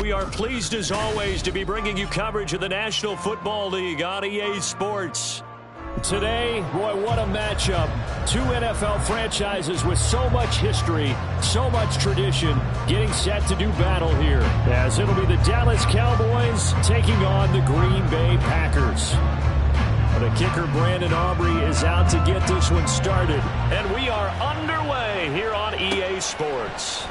we are pleased as always to be bringing you coverage of the National Football League on EA Sports. Today, boy, what a matchup. Two NFL franchises with so much history, so much tradition, getting set to do battle here, as it'll be the Dallas Cowboys taking on the Green Bay Packers. The kicker, Brandon Aubrey, is out to get this one started, and we are underway here on EA Sports.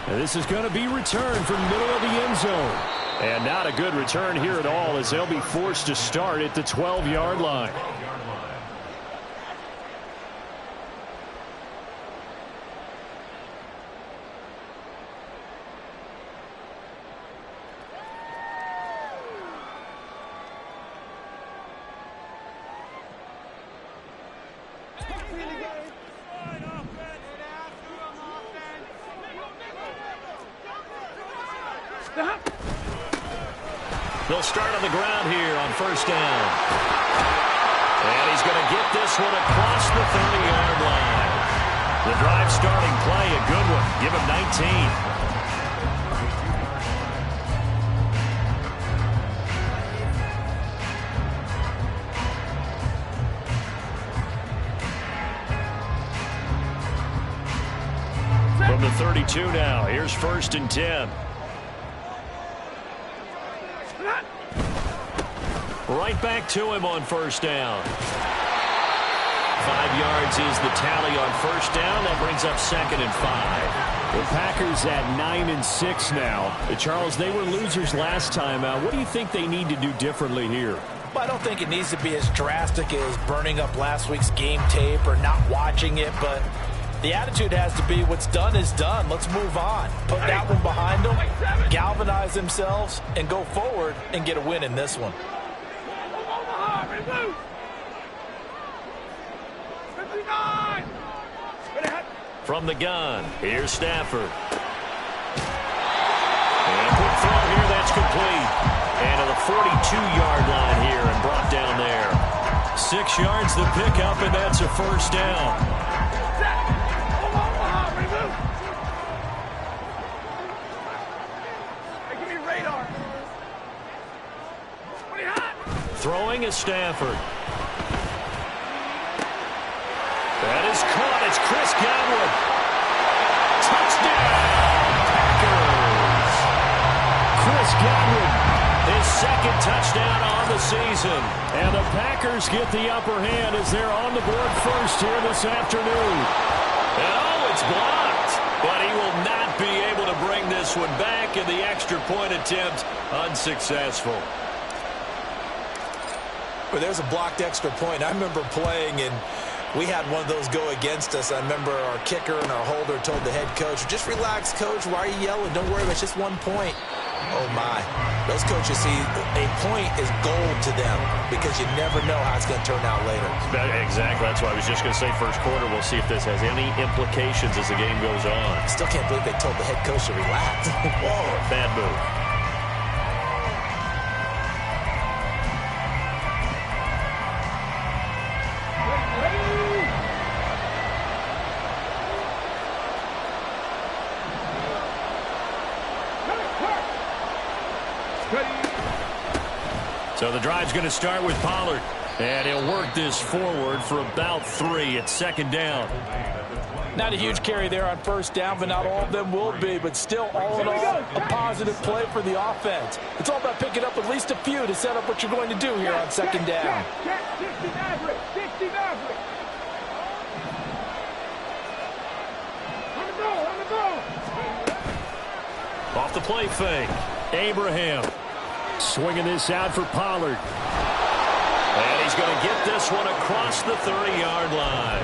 And this is going to be returned from the middle of the end zone. And not a good return here at all, as they'll be forced to start at the 12-yard line. They'll start on the ground here on first down. And he's going to get this one across the 30-yard line. The drive starting play, a good one. Give him 19. From the 32 now, here's first and 10. Right back to him on first down. 5 yards is the tally on first down. That brings up second and 5. The Packers at 9-6 now. Charles, they were losers last time out. What do you think they need to do differently here? Well, I don't think it needs to be as drastic as burning up last week's game tape or not watching it, but the attitude has to be what's done is done. Let's move on. Put that one behind them, galvanize themselves, and go forward and get a win in this one. From the gun, here's Stafford. And a quick throw here, that's complete. And to the 42-yard line here and brought down there. 6 yards the pickup, and that's a first down. Throwing is Stafford. That is caught. It's Chris Godwin. Touchdown, Packers. Chris Godwin, his second touchdown on the season. And the Packers get the upper hand as they're on the board first here this afternoon. And oh, it's blocked. But he will not be able to bring this one back, and the extra point attempt unsuccessful. Well, there's a blocked extra point. I remember playing, and we had one of those go against us. I remember our kicker and our holder told the head coach, just relax, coach. Why are you yelling? Don't worry, it's just 1 point. Oh, my. Those coaches see a point is gold to them because you never know how it's going to turn out later. Exactly. That's why I was just going to say first quarter. We'll see if this has any implications as the game goes on. I still can't believe they told the head coach to relax. Whoa, bad move. So the drive's going to start with Pollard. And he'll work this forward for about 3 at second down. Not a huge carry there on first down, but not all of them will be. But still, all in all, a positive play for the offense. It's all about picking up at least a few to set up what you're going to do here on second down. Off the play fake. Abraham swinging this out for Pollard. And he's going to get this one across the 30-yard line.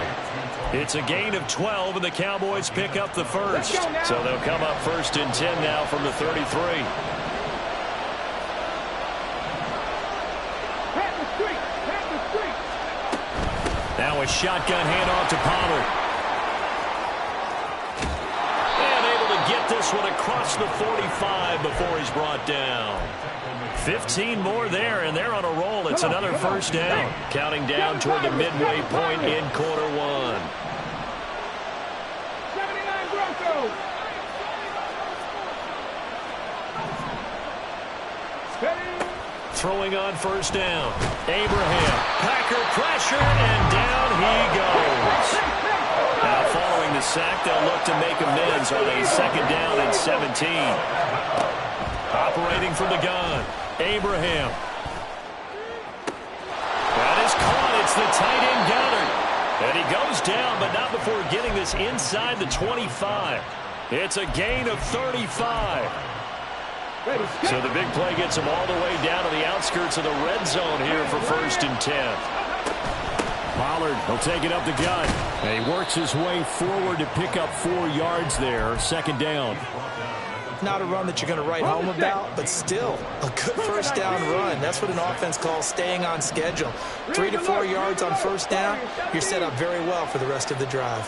It's a gain of 12, and the Cowboys pick up the first. So they'll come up first and 10 now from the 33. Now a shotgun handoff to Pollard. And able to get this one across the 45 before he's brought down. 15 more there, and they're on a roll. It's another first down. Counting down toward the midway point in quarter one. 79 Broncos. throwing on first down. Abraham, Packer pressure, and down he goes. Now following the sack, they'll look to make amends on a second down and 17. Operating from the gun, Abraham. That is caught. It's the tight end Goddard. And he goes down, but not before getting this inside the 25. It's a gain of 35. So the big play gets him all the way down to the outskirts of the red zone here for 1st and 10. Pollard will take it up the gut. And he works his way forward to pick up 4 yards there. 2nd down. Not a run that you're going to write home about, but still a good first down run. That's what an offense calls staying on schedule. 3 to 4 yards on first down. You're set up very well for the rest of the drive.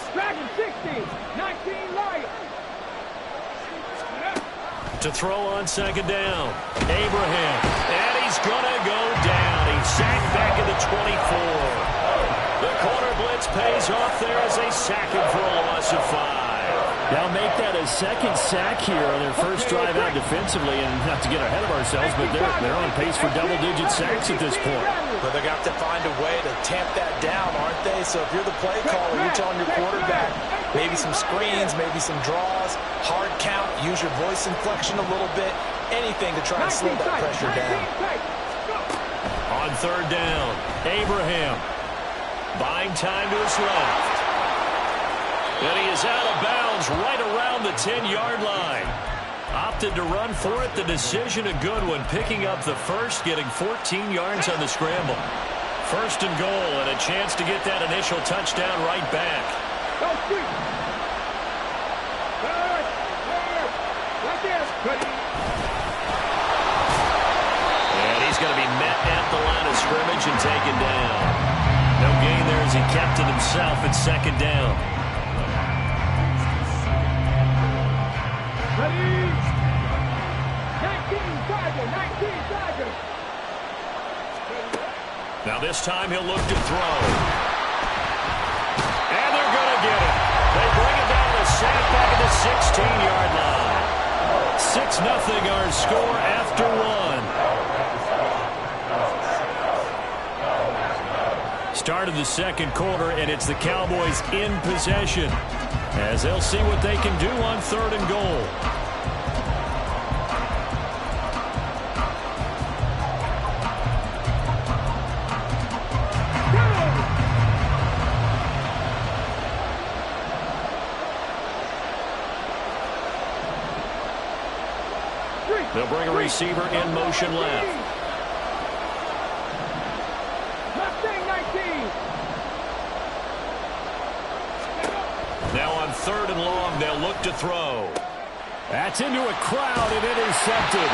To throw on 2nd down, Abraham, and he's going to go down. He's sacked back at the 24. The corner blitz pays off there as they sack him for a loss of 5. They'll make that a 2nd sack here on their first drive out defensively, and not to get ahead of ourselves, but they're on pace for double-digit sacks at this point. But they're going to have to find a way to tamp that down, aren't they? So if you're the play caller, you're telling your quarterback maybe some screens, maybe some draws, hard count, use your voice inflection a little bit, anything to try and slow that pressure down. On 3rd down, Abraham buying time to his left. And he is out of bounds right around the 10-yard line. Opted to run for it. The decision a good one. Picking up the first, getting 14 yards on the scramble. 1st and goal, and a chance to get that initial touchdown right back. And he's going to be met at the line of scrimmage and taken down. No gain there as he kept it himself at 2nd down. Now this time he'll look to throw. And they're going to get it. They bring it down to sack back at the 16-yard line. 6-0 our score after 1. Start of the 2nd quarter, and it's the Cowboys in possession, as they'll see what they can do on 3rd and goal. They'll bring a receiver in motion left. Now on 3rd and long, they'll look to throw. That's into a crowd and intercepted.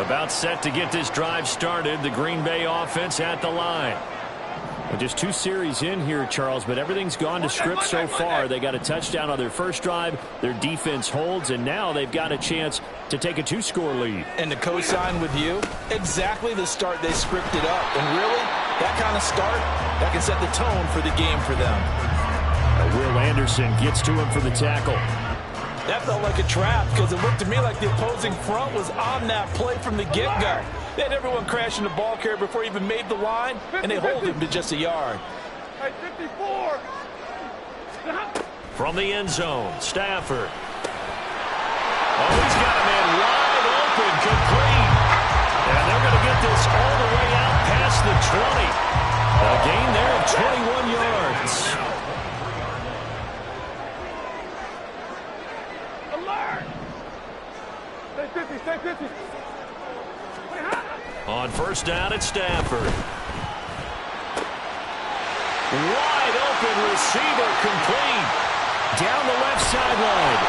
About set to get this drive started. The Green Bay offense at the line. Well, just 2 series in here, Charles, but everything's gone to script so far. They got a touchdown on their first drive. Their defense holds, and now they've got a chance to take a 2-score lead. And to co-sign with you, exactly the start they scripted up. And really, that kind of start, that can set the tone for the game for them. Will Anderson gets to him for the tackle. That felt like a trap because it looked to me like the opposing front was on that play from the get-go. They had everyone crashing the ball carrier before he even made the line, and they hold him to just a yard. 54. From the end zone, Stafford. Oh, he's got a man wide open, complete. And they're going to get this all the way out past the 20. A gain there of 21 yards. Stay 50. On 1st down at Stafford. Wide open receiver, complete. Down the left sideline.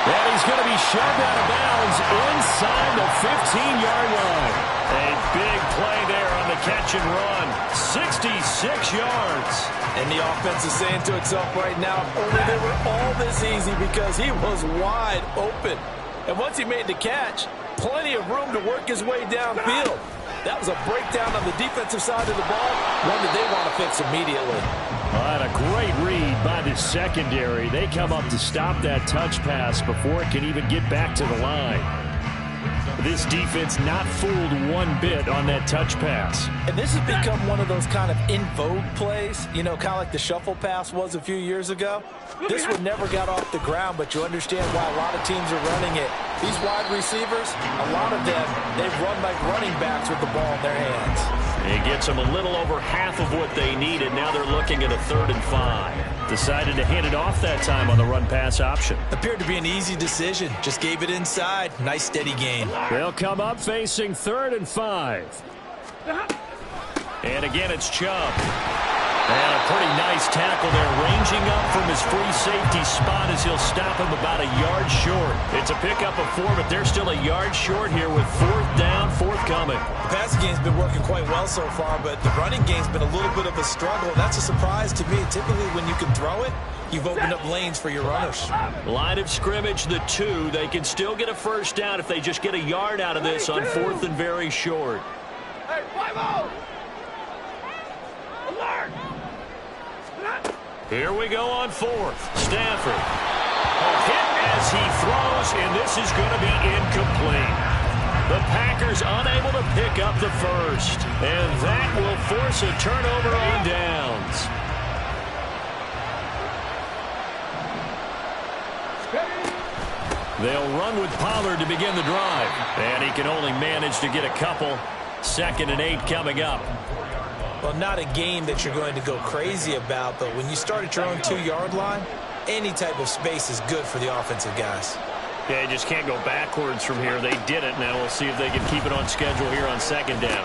And he's going to be shoved out of bounds inside the 15-yard line. A big play there on the catch and run. 66 yards. And the offense is saying to itself right now, if only they were all this easy, because he was wide open. And once he made the catch, plenty of room to work his way downfield. That was a breakdown on the defensive side of the ball, one that they want to fix immediately. All right, a great read by the secondary. They come up to stop that touch pass before it can even get back to the line. This defense not fooled one bit on that touch pass. And this has become one of those kind of in vogue plays, you know, kind of like the shuffle pass was a few years ago. This one never got off the ground, but you understand why a lot of teams are running it. These wide receivers, a lot of them, they've run like running backs with the ball in their hands. It gets them a little over half of what they needed. Now they're looking at a 3rd and 5. Decided to hand it off that time on the run-pass option. Appeared to be an easy decision. Just gave it inside. Nice, steady gain. They'll come up facing 3rd and 5. And again, it's Chubb. And a pretty nice tackle there, ranging up from his free safety spot as he'll stop him about a yard short. It's a pickup of 4, but they're still a yard short here with 4th down, forthcoming. The passing game's been working quite well so far, but the running game's been a little bit of a struggle. That's a surprise to me. Typically, when you can throw it, you've opened up lanes for your runners. Line of scrimmage, the 2. They can still get a 1st down if they just get a yard out of this on 4th and very short. Hey, 5-0. Alert. Here we go on 4th. Stafford. A hit as he throws, and this is going to be incomplete. The Packers unable to pick up the 1st, and that will force a turnover on downs. They'll run with Pollard to begin the drive, and he can only manage to get a couple. 2nd and 8 coming up. Well, not a game that you're going to go crazy about, but when you start at your own 2-yard line, any type of space is good for the offensive guys. Yeah, you just can't go backwards from here. They did it. Now we'll see if they can keep it on schedule here on 2nd down.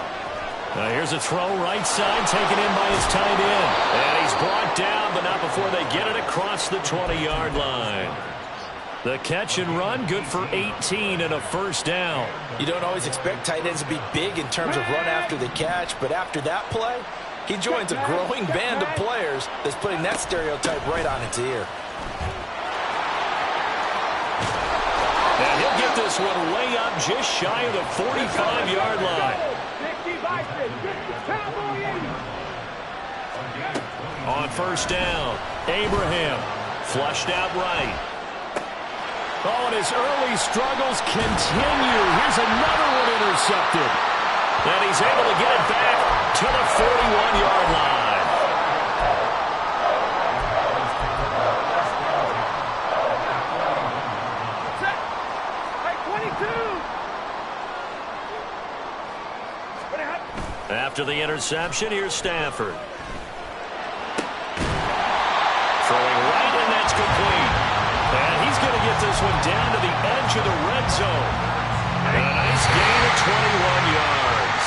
Here's a throw, right side, taken in by his tight end. And he's brought down, but not before they get it across the 20-yard line. The catch and run, good for 18 and a 1st down. You don't always expect tight ends to be big in terms of run after the catch, but after that play, he joins a growing band of players that's putting that stereotype right on its ear. And he'll get this one way up just shy of the 45-yard line. On 1st down, Abraham flushed out right. Oh, and his early struggles continue. Here's another one intercepted. And he's able to get it back to the 41-yard line. After the interception, here's Stafford. Throwing right, and that's complete. And he's going to get this one down to the edge of the red zone. And a nice gain of 21 yards.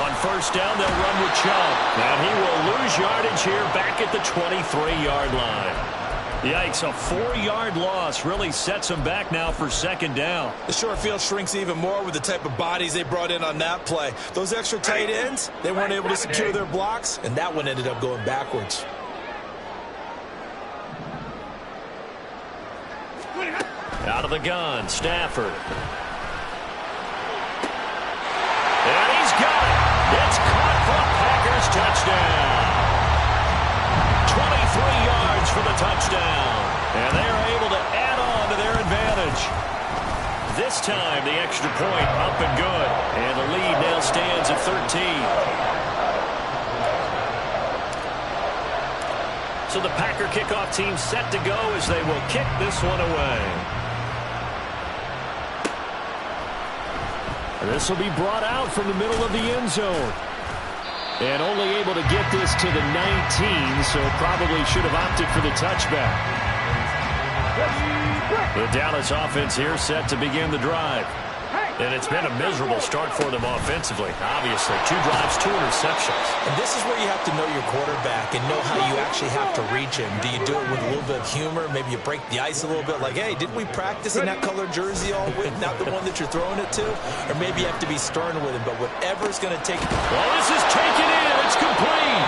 On 1st down, they'll run with Chubb. And he will lose yardage here back at the 23-yard line. Yikes, a 4-yard loss really sets him back now for 2nd down. The short field shrinks even more with the type of bodies they brought in on that play. Those extra tight ends, they weren't able to secure their blocks, and that one ended up going backwards. Out of the gun, Stafford. And he's got it. It's caught for a Packers touchdown. 23 yards for the touchdown. And they are able to add on to their advantage. This time, the extra point up and good. And the lead now stands at 13. So the Packer kickoff team set to go as they will kick this one away. This will be brought out from the middle of the end zone. And only able to get this to the 19, so probably should have opted for the touchback. The Dallas offense here set to begin the drive. And it's been a miserable start for them offensively. Obviously, 2 drives, 2 interceptions. And this is where you have to know your quarterback and know how you actually have to reach him. Do you do it with a little bit of humor? Maybe you break the ice a little bit like, hey, didn't we practice in that colored jersey all week? Not the one that you're throwing it to? Or maybe you have to be stern with him. But whatever it's going to take. Well, this is taken in. It's complete.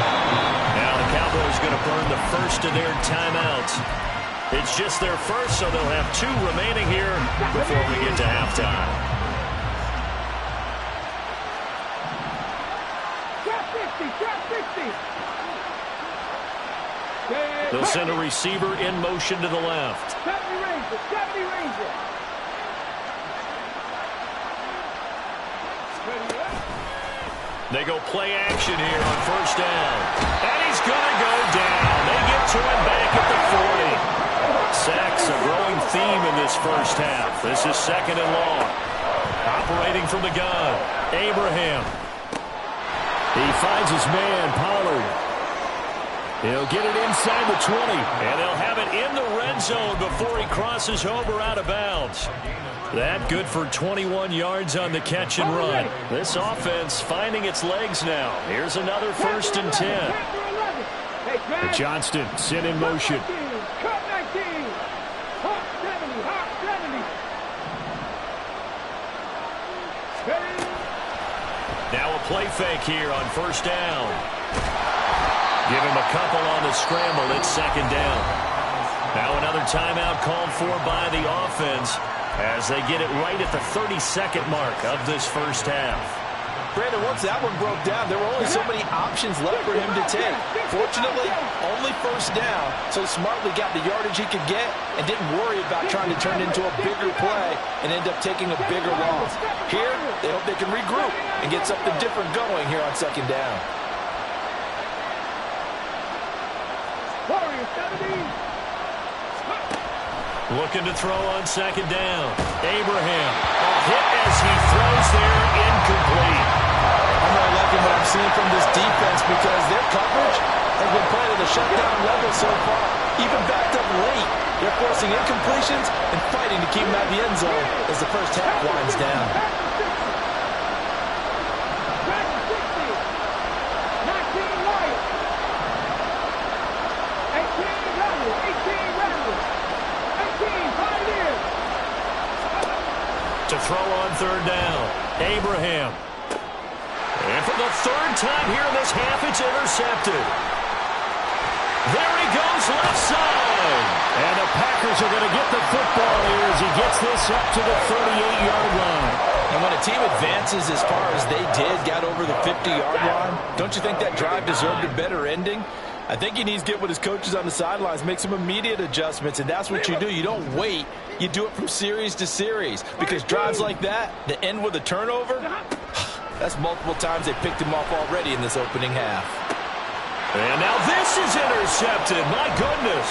Now the Cowboys is going to burn the first of their timeouts. It's just their first, so they'll have 2 remaining here before we get to halftime. They'll send a receiver in motion to the left. They go play action here on first down. And he's going to go down. They get to him back at the 40. Sacks a growing theme in this first half. This is second and long. Operating from the gun, Abraham. He finds his man, Pollard. He'll get it inside the 20. And they'll have it in the red zone before he crosses over out of bounds. That good for 21 yards on the catch and run. This offense finding its legs now. Here's another first and 10. Johnston sent in motion. Now a play fake here on first down. Give him a couple on the scramble. It's second down. Now another timeout called for by the offense as they get it right at the 32nd mark of this first half. Brandon, once that one broke down, there were only so many options left for him to take. Fortunately, only first down, so smartly got the yardage he could get and didn't worry about trying to turn it into a bigger play and end up taking a bigger loss. Here, they hope they can regroup and get something different going here on second down. Looking to throw on second down. Abraham. A hit as he throws there, incomplete. I'm really liking what I'm seeing from this defense because their coverage has been playing at a shutdown level so far. Even backed up late, they're forcing incompletions and fighting to keep them out of the end zone as the first half winds down. To throw on third down, Abraham. And for the third time here in this half, it's intercepted. There he goes, left side. And the Packers are going to get the football here as he gets this up to the 38-yard line. And when a team advances as far as they did, got over the 50-yard line, don't you think that drive deserved a better ending? I think he needs to get with his coaches on the sidelines, make some immediate adjustments, and that's what you do. You don't wait. You do it from series to series because drives like that end with a turnover, that's multiple times they picked him off already in this opening half. And now this is intercepted. My goodness.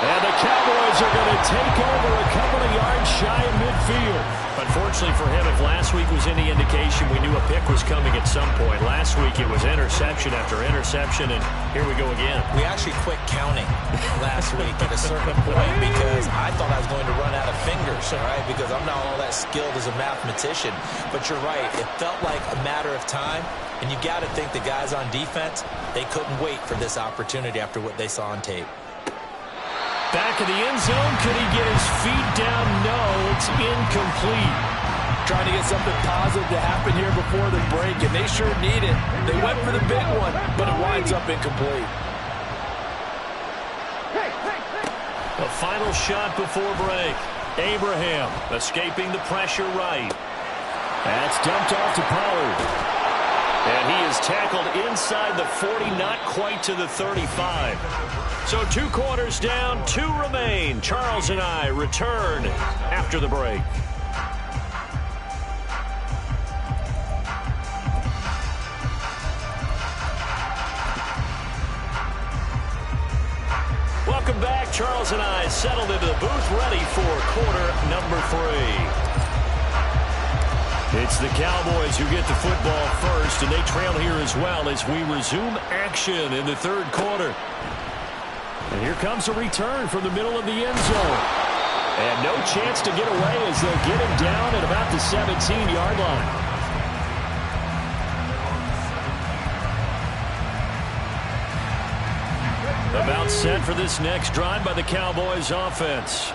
And the Cowboys are going to take over a couple of yards shy of midfield. Unfortunately for him, if last week was any indication, we knew a pick was coming at some point. Last week it was interception after interception, and here we go again. We actually quit counting last week at a certain point because I thought I was going to run out of fingers, all right, because I'm not all that skilled as a mathematician. But you're right, it felt like a matter of time, and you got to think the guys on defense, they couldn't wait for this opportunity after what they saw on tape. Back of the end zone. Could he get his feet down? No, it's incomplete. Trying to get something positive to happen here before the break, and they sure need it. They went for the big one, but it winds up incomplete. The final shot before break. Abraham escaping the pressure right. That's dumped off to Pollard. And he is tackled inside the 40, not quite to the 35. So 2 quarters down, 2 remain. Charles and I return after the break. Welcome back. Charles and I settled into the booth, ready for quarter number 3. It's the Cowboys who get the football first, and they trail here as well as we resume action in the third quarter. And here comes a return from the middle of the end zone. And no chance to get away as they'll get him down at about the 17-yard line. About set for this next drive by the Cowboys offense.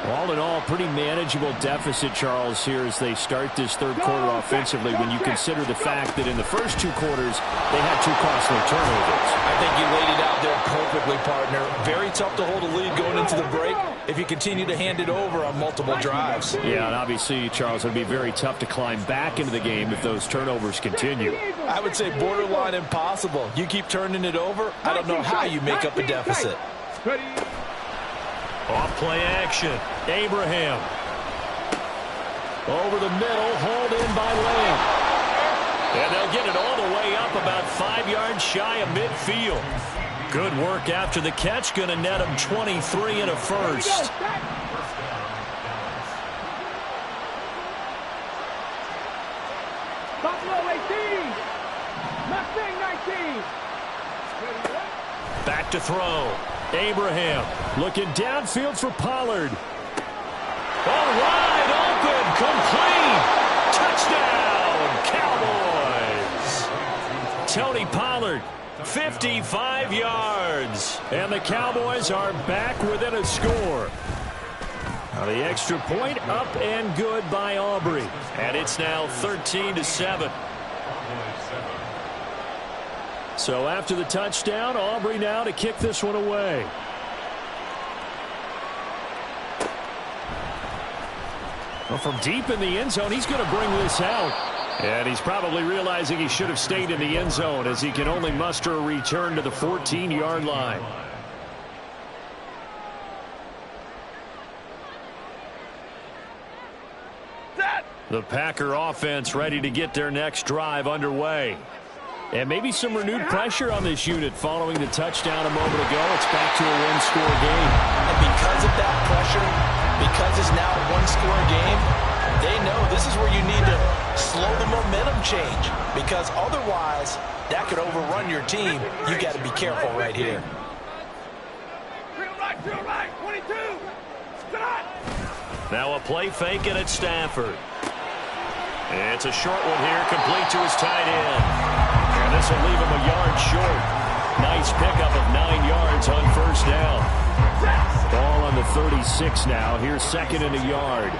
All in all, pretty manageable deficit, Charles, here as they start this third quarter offensively when you consider the fact that in the first two quarters they had two costly turnovers. I think you laid it out there perfectly, partner. Very tough to hold a lead going into the break if you continue to hand it over on multiple drives. Yeah, and obviously, Charles, it would be very tough to climb back into the game if those turnovers continue. I would say borderline impossible. You keep turning it over, I don't know how you make up a deficit. Off play action. Abraham. Over the middle, hauled in by Lamb. And they'll get it all the way up about 5 yards shy of midfield. Good work after the catch. Going to net him 23 and a first. Buffalo 18. Mustang 19. Back to throw. Abraham looking downfield for Pollard. All wide open, complete. Touchdown, Cowboys. Tony Pollard, 55 yards. And the Cowboys are back within a score. Now the extra point up and good by Aubrey. And it's now 13-7. So after the touchdown, Aubrey now to kick this one away. Well, from deep in the end zone, he's going to bring this out. And he's probably realizing he should have stayed in the end zone as he can only muster a return to the 14-yard line. The Packer offense ready to get their next drive underway. And maybe some renewed pressure on this unit following the touchdown a moment ago. It's back to a one-score game. And because of that pressure, because it's now a one-score game, they know this is where you need to slow the momentum change. Because otherwise, that could overrun your team. You got to be careful right here. Drill right, 22. Stop. Now a play fake, and it's Stafford. It's a short one here, complete to his tight end. And this will leave him a yard short. Nice pickup of 9 yards on first down. Ball on the 36 now. Here's second and a yard.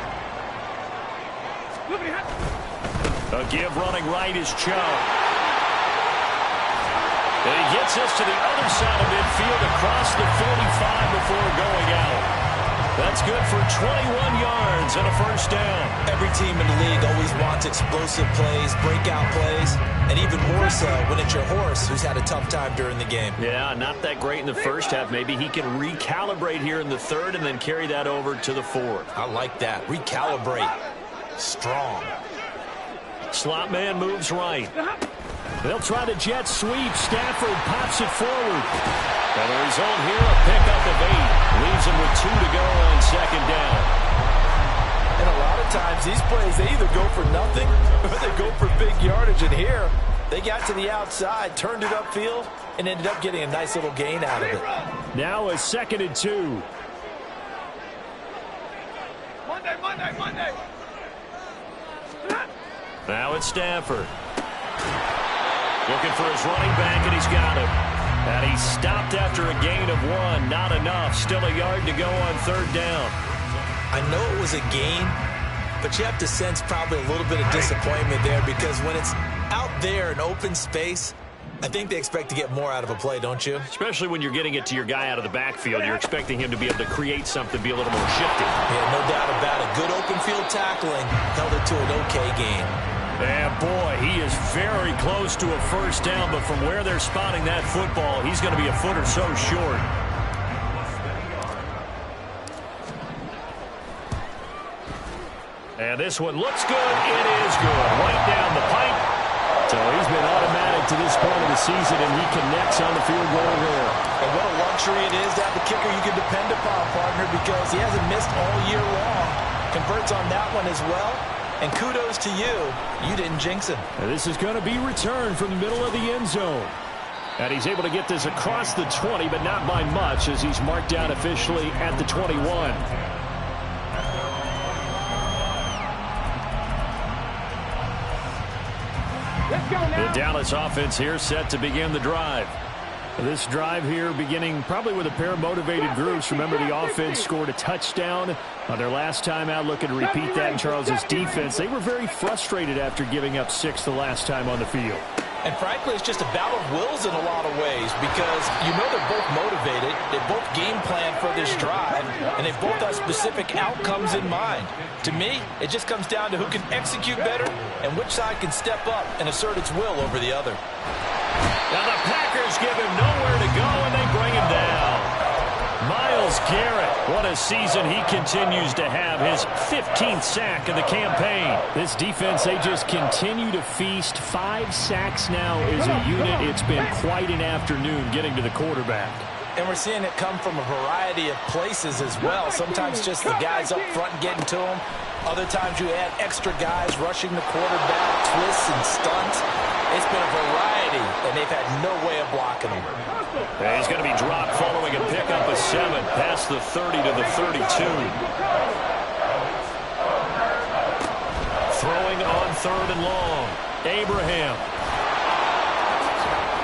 A give running right is Chubb. And he gets this to the other side of midfield across the 45 before going out. That's good for 21 yards and a first down. Every team in the league always wants explosive plays, breakout plays, and even more so when it's your horse who's had a tough time during the game. Yeah, not that great in the first half. Maybe he can recalibrate here in the third and then carry that over to the fourth. I like that. Recalibrate. Strong. Slot man moves right. They'll try the jet sweep. Stafford pops it forward. And the result here, a pickup of 8. Leaves him with 2 to go on second down. And a lot of times these plays, they either go for nothing or they go for big yardage. And here, they got to the outside, turned it upfield, and ended up getting a nice little gain out of it. Now a second and 2. Monday. Now it's Stafford. Looking for his running back, and he's got him. And he stopped after a gain of 1. Not enough. Still a yard to go on third down. I know it was a gain, but you have to sense probably a little bit of disappointment there because when it's out there in open space, I think they expect to get more out of a play, don't you? Especially when you're getting it to your guy out of the backfield. You're expecting him to be able to create something, be a little more shifty. Yeah, no doubt about it. Good open field tackling held it to an okay gain. And boy, he is very close to a first down, but from where they're spotting that football, he's going to be a foot or so short. And this one looks good. It is good. Right down the pipe. So he's been automatic to this point of the season, and he connects on the field goal here. And what a luxury it is to have a kicker you can depend upon, partner, because he hasn't missed all year long. Converts on that one as well. And kudos to you. You didn't jinx him. And this is going to be returned from the middle of the end zone. And he's able to get this across the 20, but not by much, as he's marked down officially at the 21. Let's go now. The Dallas offense here set to begin the drive. This drive here beginning probably with a pair of motivated groups. Remember, the offense scored a touchdown on their last time out. Looking to repeat that in Charles's defense. They were very frustrated after giving up 6 the last time on the field. And frankly, it's just a battle of wills in a lot of ways because you know they're both motivated, they both game plan for this drive, and they both have specific outcomes in mind. To me, it just comes down to who can execute better and which side can step up and assert its will over the other. Now the Packers give him nowhere to go, and they bring him down. Myles Garrett, what a season he continues to have. His 15th sack of the campaign. This defense, they just continue to feast. 5 sacks now as a unit. It's been quite an afternoon getting to the quarterback. And we're seeing it come from a variety of places as well. Sometimes just the guys up front getting to him. Other times you add extra guys rushing the quarterback, twists and stunts. It's been a variety, and they've had no way of blocking him. And he's going to be dropped following a pickup of 7 past the 30 to the 32. Throwing on 3rd and long. Abraham.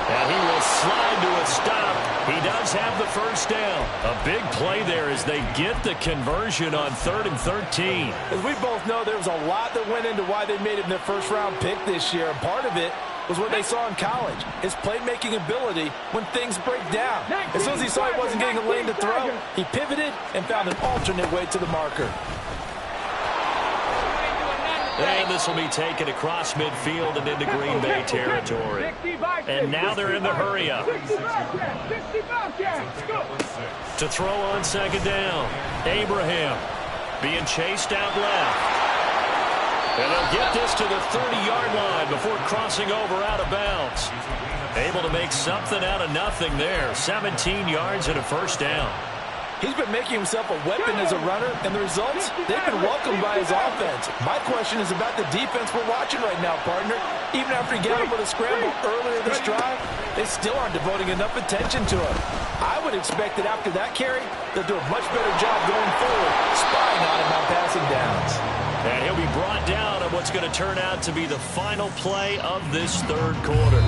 And he will slide to a stop. He does have the first down. A big play there as they get the conversion on 3rd and 13. As we both know, there was a lot that went into why they made him their first-round pick this year. And part of it was what they saw in college, his playmaking ability when things break down. As soon as he saw he wasn't getting a lane to throw, he pivoted and found an alternate way to the marker. And this will be taken across midfield and into Green Bay territory. And now they're in the hurry-up. To throw on 2nd down. Abraham being chased out left. And they'll get this to the 30-yard line before crossing over out of bounds. Able to make something out of nothing there. 17 yards and a first down. He's been making himself a weapon as a runner, and the results, they've been welcomed by his offense. My question is about the defense we're watching right now, partner. Even after he got up with a scramble earlier this drive, they still aren't devoting enough attention to him. I would expect that after that carry, they'll do a much better job going forward, spying on him on passing downs. And he'll be brought down on what's going to turn out to be the final play of this 3rd quarter.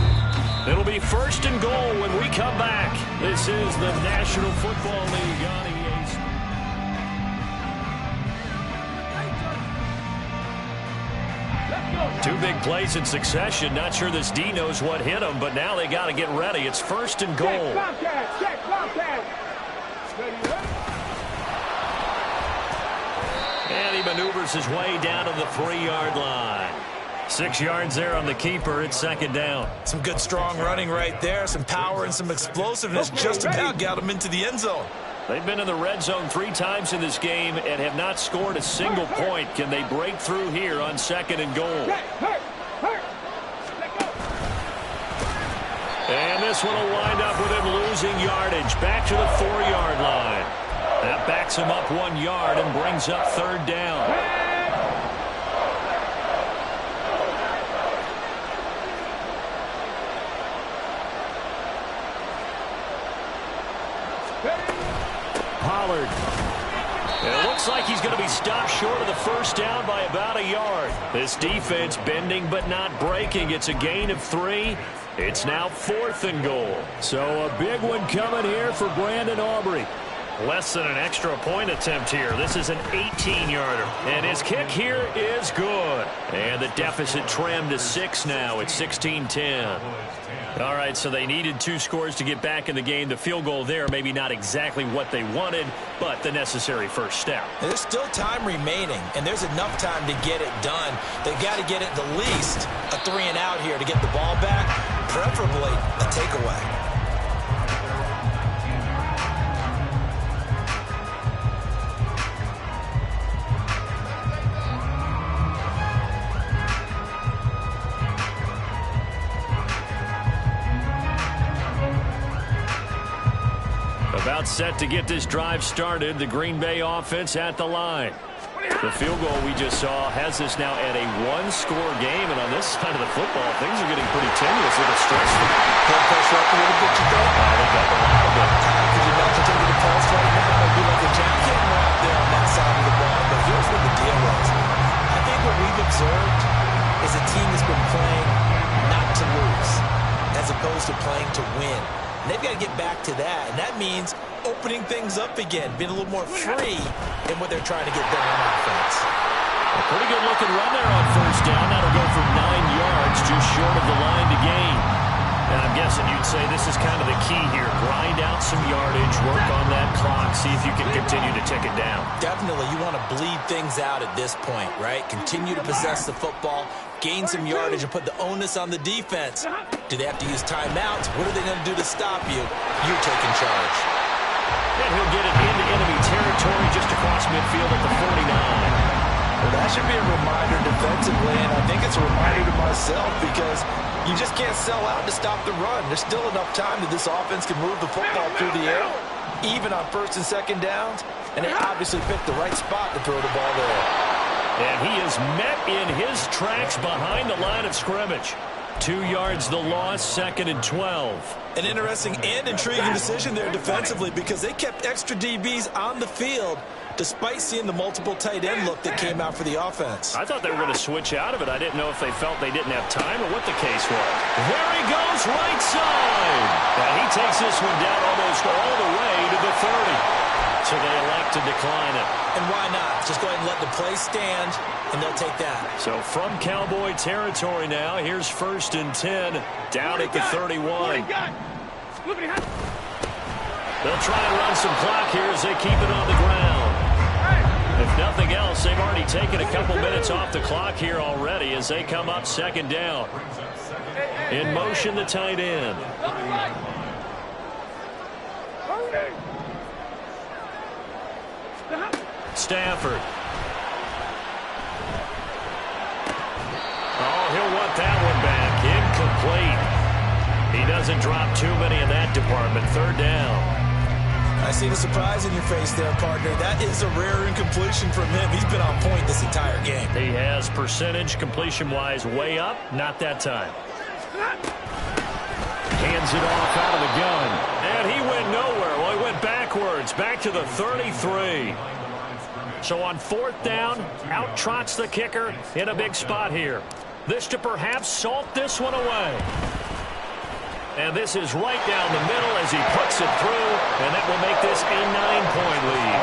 It'll be 1st and goal when we come back. This is the National Football League on EA Sports. 2 big plays in succession. Not sure this D knows what hit him, but now they got to get ready. It's 1st and goal. And he maneuvers his way down to the 3-yard line. 6 yards there on the keeper. It's 2nd down. Some good strong running right there. Some power and some explosiveness just about got him into the end zone. They've been in the red zone 3 times in this game and have not scored a single point. Can they break through here on 2nd and goal? And this one will wind up with him losing yardage. Back to the 4-yard line. That backs him up 1 yard and brings up 3rd down. Pollard. It looks like he's going to be stopped short of the first down by about a yard. This defense bending but not breaking. It's a gain of 3. It's now 4th and goal. So a big one coming here for Brandon Aubrey. Less than an extra point attempt here. This is an 18-yarder. And his kick here is good. And the deficit trimmed to 6 now. It's 16-10. All right, so they needed 2 scores to get back in the game. The field goal there, maybe not exactly what they wanted, but the necessary first step. There's still time remaining, and there's enough time to get it done. They've got to get it the least a 3-and-out here to get the ball back, preferably a takeaway. About set to get this drive started. The Green Bay offense at the line. The field goal we just saw has this now at a 1-score game, and on this side of the football, things are getting pretty tenuous, a little stressful. Blood pressure up a little bit, you think? I think up a little bit. Could you not take the pulse right now? It might be like a jackhammer out there on that side of the ball, but here's what the deal was. I think what we've observed is a team that's been playing not to lose, as opposed to playing to win. And they've got to get back to that. And that means opening things up again, being a little more free in what they're trying to get done on offense. A pretty good looking run there on first down. That'll go for 9 yards, just short of the line to gain. And I'm guessing you'd say this is kind of the key here. Grind out some yardage, work on that clock, see if you can continue to tick it down. Definitely, you want to bleed things out at this point, right? Continue to possess the football, gain some yardage, and put the onus on the defense. Do they have to use timeouts? What are they going to do to stop you? You're taking charge. And he'll get it into enemy territory just across midfield at the 49. Well, that should be a reminder defensively, and I think it's a reminder to myself because you just can't sell out to stop the run. There's still enough time that this offense can move the football through the air, even on first and second downs, and they obviously picked the right spot to throw the ball there. And he is met in his tracks behind the line of scrimmage. 2 yards the loss, 2nd and 12. An interesting and intriguing decision there defensively because they kept extra DBs on the field despite seeing the multiple tight end look that came out for the offense. I thought they were going to switch out of it. I didn't know if they felt they didn't have time or what the case was. There he goes, right side. And he takes this one down almost all the way to the 30. So they elect to decline it. And why not? Just go ahead and let the play stand, and they'll take that. So from Cowboy territory now, here's 1st and 10, down at the 31. They'll try and run some clock here as they keep it on the ground. If nothing else, they've already taken a couple minutes off the clock here already as they come up 2nd down. In motion, the tight end. Stafford. Oh, he'll want that one back. Incomplete. He doesn't drop too many in that department. 3rd down. I see the surprise in your face there, partner. That is a rare incompletion from him. He's been on point this entire game. He has percentage completion-wise way up. Not that time. Hands it off out of the gun. And he went nowhere. Well, he went backwards. Back to the 33. So on 4th down, out trots the kicker in a big spot here. This to perhaps salt this one away. And this is right down the middle as he puts it through, and that will make this a 9-point lead.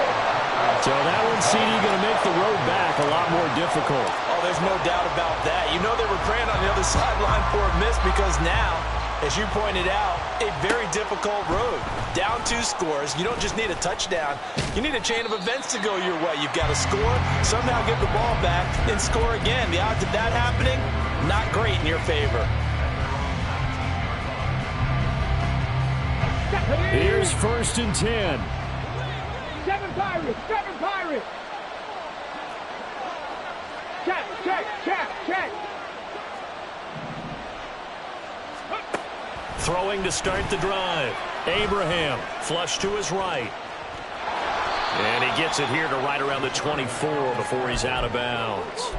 So that one, CD, going to make the road back a lot more difficult. Oh, there's no doubt about that. You know they were praying on the other sideline for a miss because now, as you pointed out, a very difficult road. Down 2 scores. You don't just need a touchdown. You need a chain of events to go your way. You've got to score, somehow get the ball back, and score again. The odds of that happening, not great in your favor. Here's 1st and 10. 7 Pirates, 7 Pirates. Check, check, check, check. Throwing to start the drive. Abraham, flush to his right. And he gets it here to right around the 24 before he's out of bounds.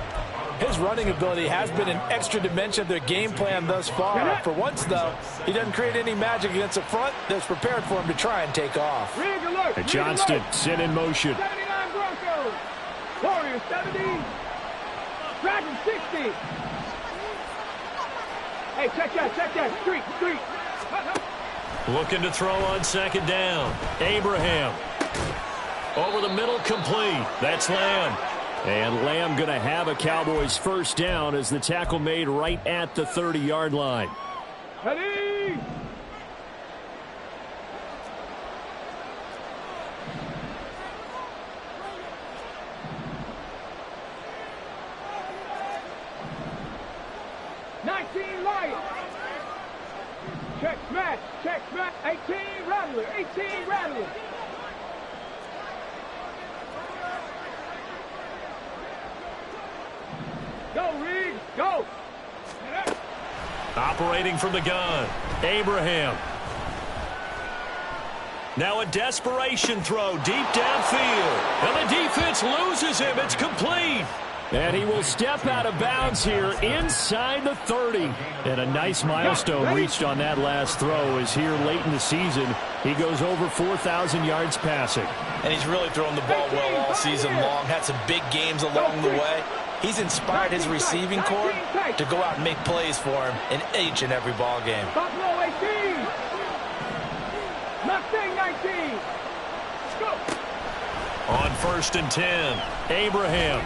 His running ability has been an extra dimension of their game plan thus far. For once, though, he doesn't create any magic against the front that's prepared for him to try and take off. And Johnston sent in motion. 79 Broncos. Warriors 70. Dragon 60. Hey, check that. Street. Looking to throw on 2nd down. Abraham. Over the middle, complete. That's Lamb. And Lamb going to have a Cowboys 1st down as the tackle made right at the 30-yard line. Ready? Check smash. 18 Rattler. Go, Reed, go. Operating from the gun, Abraham. Now a desperation throw deep downfield. And the defense loses him. It's complete. And he will step out of bounds here inside the 30. And a nice milestone reached on that last throw is here late in the season. He goes over 4,000 yards passing. And he's really thrown the ball well all season long. Had some big games along the way. He's inspired his receiving corps to go out and make plays for him in each and every ball game. Go. On 1st and 10, Abraham.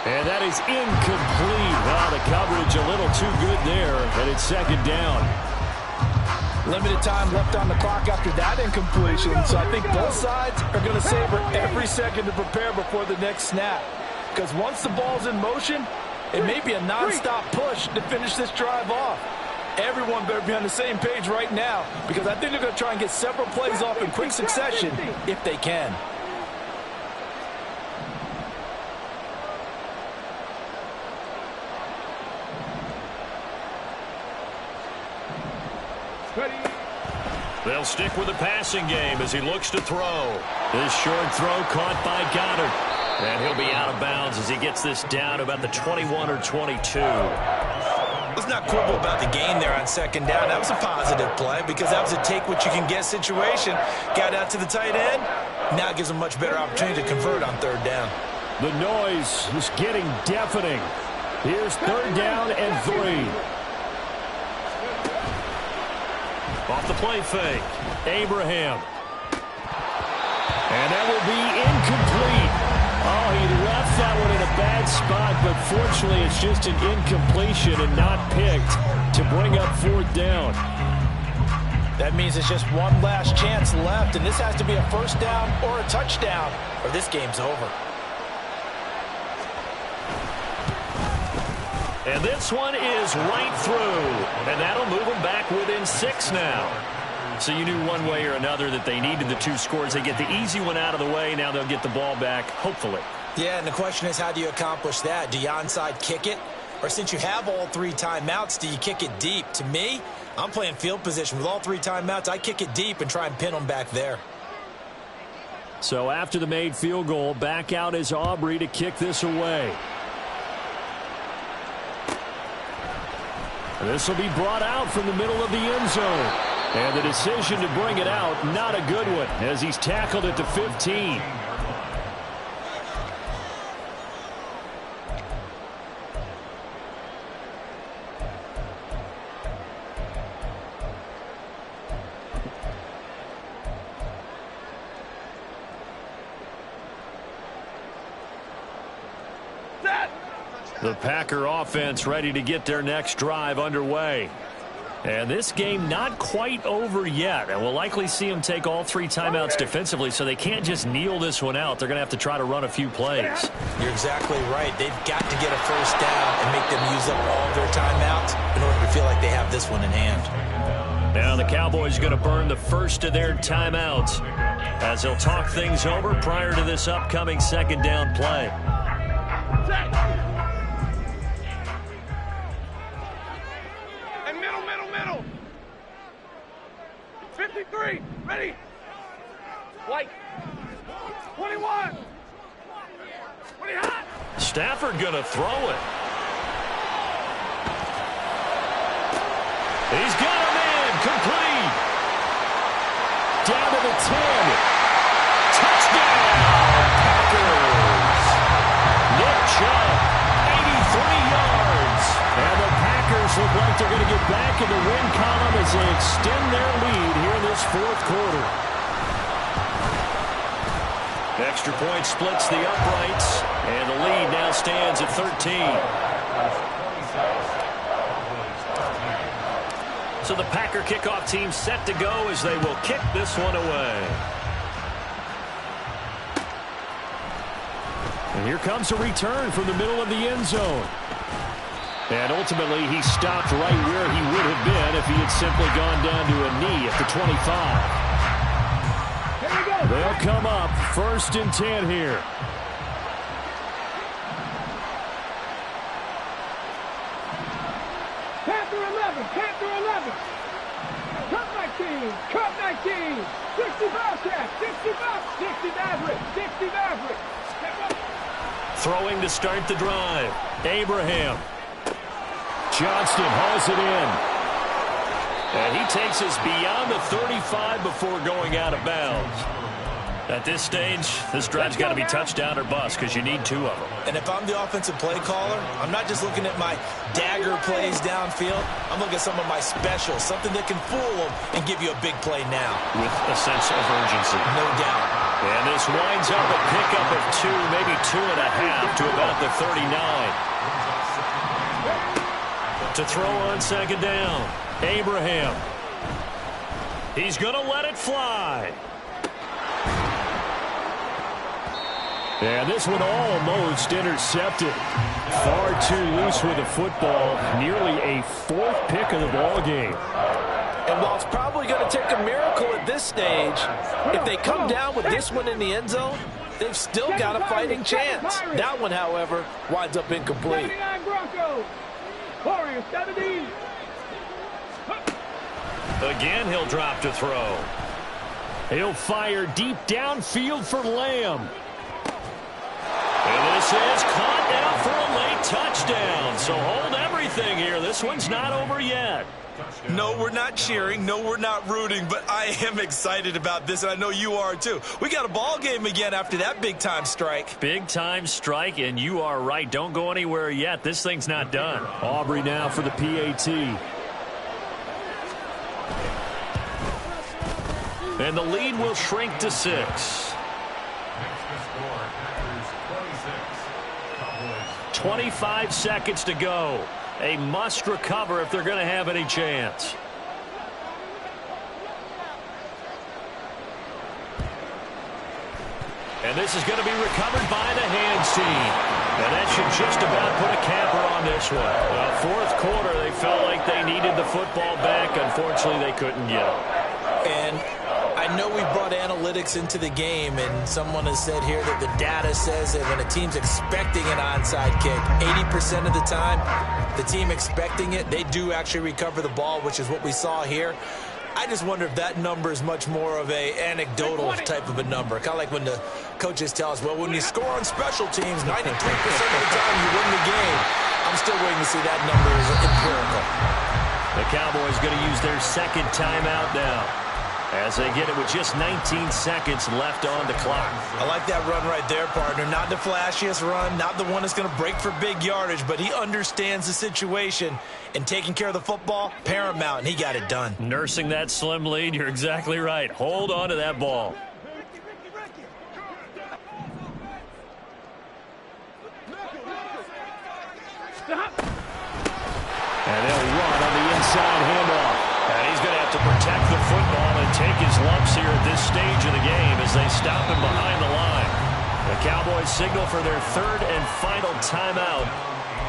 And that is incomplete. Well, the coverage a little too good there, and it's 2nd down. Limited time left on the clock after that incompletion, so I think both sides are going to savor every second to prepare before the next snap. Because once the ball's in motion, it may be a non-stop push to finish this drive off. Everyone better be on the same page right now, because I think they're going to try and get several plays off in quick succession if they can. They'll stick with the passing game as he looks to throw. This short throw caught by Goddard. And he'll be out of bounds as he gets this down to about the 21 or 22. Let's not quibble about the gain there on 2nd down. That was a positive play because that was a take-what-you-can-get situation. Got out to the tight end. Now it gives them a much better opportunity to convert on 3rd down. The noise is getting deafening. Here's 3rd down and 3. Off the play fake, Abraham. And that will be incomplete. Oh, he left that one in a bad spot, but fortunately it's just an incompletion and not picked to bring up 4th down. That means it's just one last chance left, and this has to be a 1st down or a touchdown, or this game's over. And this one is right through. And that'll move them back within 6 now. So you knew one way or another that they needed the 2 scores. They get the easy one out of the way. Now they'll get the ball back, hopefully. Yeah, and the question is, how do you accomplish that? Do you onside kick it? Or since you have all 3 timeouts, do you kick it deep? To me, I'm playing field position. With all 3 timeouts, I kick it deep and try and pin them back there. So after the made field goal, back out is Aubrey to kick this away. This will be brought out from the middle of the end zone. And the decision to bring it out, not a good one, as he's tackled at the 15. The Packer offense ready to get their next drive underway. And this game not quite over yet. And we'll likely see them take all 3 timeouts defensively, so they can't just kneel this one out. They're going to have to try to run a few plays. You're exactly right. They've got to get a 1st down and make them use up all their timeouts in order to feel like they have this one in hand. Now the Cowboys going to burn the first of their timeouts as they'll talk things over prior to this upcoming 2nd down play. Middle. 53. Ready. White. 21. 20 hot. Stafford going to throw it. He's got him in. Complete. Down to the 10. Touchdown, Packers. Nick Chubb, 83 yards. And the Packers look like they're going to get back in the win column as they extend their lead here in this 4th quarter. Extra point splits the uprights, and the lead now stands at 13. So the Packer kickoff team set to go as they will kick this one away. And here comes a return from the middle of the end zone. And ultimately, he stopped right where he would have been if he had simply gone down to a knee at the 25. They'll come up 1st and 10 here. Panther 11. Cut 19. 65 sack. 65. 60 Maverick. Throwing to start the drive, Abraham. Johnston hauls it in. And he takes us beyond the 35 before going out of bounds. At this stage, this drive's got to be touchdown or bust because you need 2 of them. And if I'm the offensive play caller, I'm not just looking at my dagger plays downfield. I'm looking at some of my specials, something that can fool them and give you a big play now. With a sense of urgency. No doubt. And this winds up a pickup of 2, maybe 2.5 to about the 39. To throw on second down, Abraham. He's going to let it fly. And this one almost intercepted. Far too loose with the football. Nearly a 4th pick of the ball game. And while it's probably going to take a miracle at this stage, if they come down with this one in the end zone, they've still got a fighting chance. That one, however, winds up incomplete. 79 Broncos. Warriors 17. Again, he'll drop to throw. He'll fire deep downfield for Lamb. And this is caught down for a late touchdown. So hold everything here. This one's not over yet. No, we're not cheering. No, we're not rooting. But I am excited about this, and I know you are too. We got a ball game again after that big-time strike. Big-time strike, and you are right. Don't go anywhere yet. This thing's not done. Aubrey now for the PAT. And the lead will shrink to 6. 25 seconds to go. A must recover if they're going to have any chance. And this is going to be recovered by the hands team. And that should just about put a capper on this one. Well, 4th quarter, they felt like they needed the football back. Unfortunately, they couldn't get it. And I know we brought analytics into the game, and someone has said here that the data says that when a team's expecting an onside kick, 80% of the time, the team expecting it, they do actually recover the ball, which is what we saw here. I just wonder if that number is much more of a anecdotal type of a number. Kind of like when the coaches tell us, well, when you score on special teams, 93% of the time you win the game. I'm still waiting to see that number is empirical. The Cowboys going to use their 2nd timeout now, as they get it with just 19 seconds left on the clock. I like that run right there, partner. Not the flashiest run, not the one that's going to break for big yardage, but he understands the situation, and taking care of the football, paramount, and he got it done. Nursing that slim lead, you're exactly right. Hold on to that ball. And they'll run on the inside handoff. And he's going to have to protect the football and take his lumps here at this stage of the game as they stop him behind the line. The Cowboys signal for their 3rd and final timeout.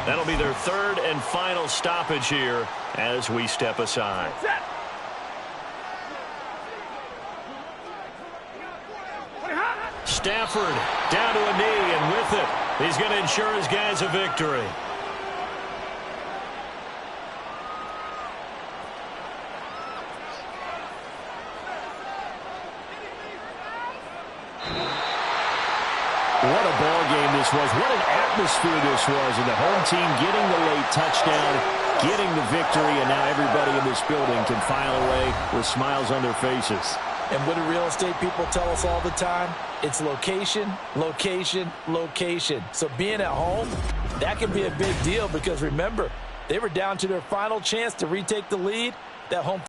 That'll be their 3rd and final stoppage here as we step aside. Stafford down to a knee, and with it, he's going to ensure his guys a victory. What a ball game this was. What an atmosphere this was. And the home team getting the late touchdown, getting the victory, and now everybody in this building can file away with smiles on their faces. And what do real estate people tell us all the time? It's location, location, location. So being at home, that can be a big deal because remember, they were down to their final chance to retake the lead. That home